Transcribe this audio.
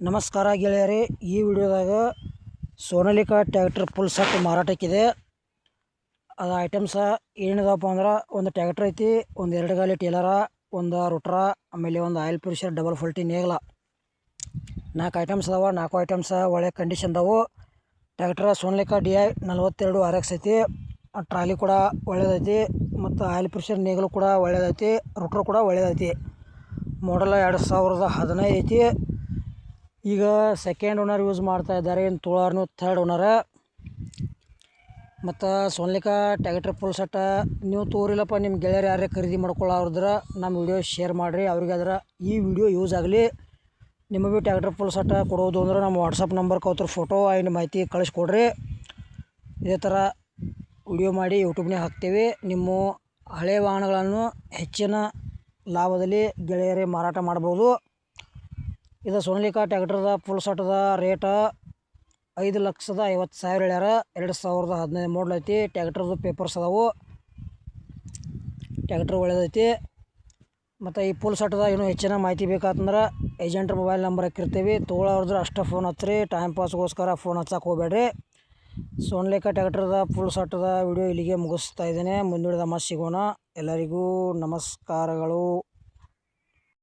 ನಮಸ್ಕಾರ ಗೆಳೆಯರೇ, ಈ ವಿಡಿಯೋದಾಗ ಸೋನಾಲಿಕಾ ಟ್ಯಾಕ್ಟರ್ ಫುಲ್ ಸೆಟ್ ಮಾರಾಟಕ್ಕಿದೆ. ಅದು ಐಟಮ್ಸ ಏನಿದಾವಪ್ಪ ಅಂದ್ರೆ ಒಂದು ಟ್ಯಾಕ್ಟರ್ ಐತಿ, ಒಂದು 2 ಗಾಲಿ ಟೇಲರ, ಒಂದು ರೋಟ್ರ, ಆಮೇಲೆ ಒಂದು ಆಯಿಲ್ ಪ್ರೆಷರ್ ಡಬಲ್ ಫಲ್ಟಿ ನೇಗ್ಲ. 4 ಐಟಮ್ಸ್ ಅದಾವ. 4 ಐಟಮ್ಸ ಒಳ್ಳೆ ಕಂಡೀಷನ್ ಅದಾವು. ಟ್ಯಾಕ್ಟರ್ ಸೋನಾಲಿಕಾ DI 42 RX ಐತಿ. ಟ್ರಾಲಿ ಕೂಡ ಒಳ್ಳೇದೈತಿ, ಮತ್ತು ಆಯಿಲ್ ಪ್ರೆಷರ್ ನೇಗ್ಲು ಕೂಡ ಒಳ್ಳೇದೈತಿ, ರೋಟ್ರ್ ಕೂಡ ಒಳ್ಳೇದೈತಿ. ಮಾಡಲ್ 2015 ಐತಿ. ಈಗ ಸೆಕೆಂಡ್ ಓನರ್ ಯೂಸ್ ಮಾಡ್ತಾ ಇದ್ದಾರೆ. ಇನ್ನು ತೊಳೋರ್ನು ಥರ್ಡ್ ಓನರ. ಮತ್ತು ಸೋನಾಲಿಕಾ ಟ್ಯಾಕ್ಟರ್ ಫುಲ್ ಸೆಟ್ಟ ನೀವು ತೋರಿಲ್ಲಪ್ಪ, ನಿಮ್ಮ ಗೆಳೆಯರು ಯಾರೇ ಖರೀದಿ ಮಾಡ್ಕೊಳ್ಳೋರಿದ್ರೆ ನಮ್ಮ ವಿಡಿಯೋ ಶೇರ್ ಮಾಡಿರಿ, ಅವ್ರಿಗೆ ಅದರ ಈ ವಿಡಿಯೋ ಯೂಸ್ ಆಗಲಿ. ನಿಮಗೆ ಟ್ಯಾಕ್ಟರ್ ಫುಲ್ ಸೆಟ್ಟ ಕೊಡೋದು ಅಂದ್ರೆ ನಮ್ಮ ವಾಟ್ಸಪ್ ನಂಬರ್ಗೆ ಅವ್ರ ಫೋಟೋ ಆಯ್ನ ಮಾಹಿತಿ ಕಳಿಸ್ಕೊಡ್ರಿ. ಇದೇ ಥರ ವಿಡಿಯೋ ಮಾಡಿ ಯೂಟ್ಯೂಬ್ನಾಗ ಹಾಕ್ತೇವೆ. ನಿಮ್ಮ ಹಳೆಯ ವಾಹನಗಳನ್ನು ಹೆಚ್ಚಿನ ಲಾಭದಲ್ಲಿ ಗೆಳೆಯರೇ ಮಾರಾಟ ಮಾಡ್ಬೋದು. ಇದು ಸೋನಾಲಿಕಾ ಟ್ಯಾಕ್ಟರ್ದ ಫುಲ್ ಸೆಟ್ದ ರೇಟ 5,50,000 ಹೇಳ್ಯಾರ. 2015 ಮಾಡಲ್ ಐತಿ. ಟ್ಯಾಕ್ಟರ್ದು ಪೇಪರ್ಸ್ ಅದಾವು. ಟ್ಯಾಕ್ಟರ್ ಒಳ್ಳೇದೈತಿ. ಮತ್ತು ಈ ಫುಲ್ ಸೆಟ್ದ ಇನ್ನೂ ಹೆಚ್ಚಿನ ಮಾಹಿತಿ ಬೇಕಾತಂದ್ರೆ ಏಜೆಂಟ್ರ ಮೊಬೈಲ್ ನಂಬರ್ ಹಾಕಿರ್ತೀವಿ. ತೊಗೊಳೋರ್ದ್ರೆ ಅಷ್ಟೇ ಫೋನ್ ಹಚ್ಚಿರಿ, ಟೈಮ್ ಪಾಸ್ಗೋಸ್ಕರ ಫೋನ್ ಹಚ್ಚಕ್ಕೆ ಹೋಗ್ಬೇಡ್ರಿ. ಸೋನಾಲಿಕಾ ಟ್ಯಾಕ್ಟರ್ದ ಫುಲ್ ಸೆಟ್ದ ವಿಡಿಯೋ ಇಲ್ಲಿಗೆ ಮುಗಿಸ್ತಾ ಇದ್ದೇನೆ. ಮುಂದಿನ ಮತ್ತೆ ಸಿಗೋಣ. ಎಲ್ಲರಿಗೂ ನಮಸ್ಕಾರಗಳು.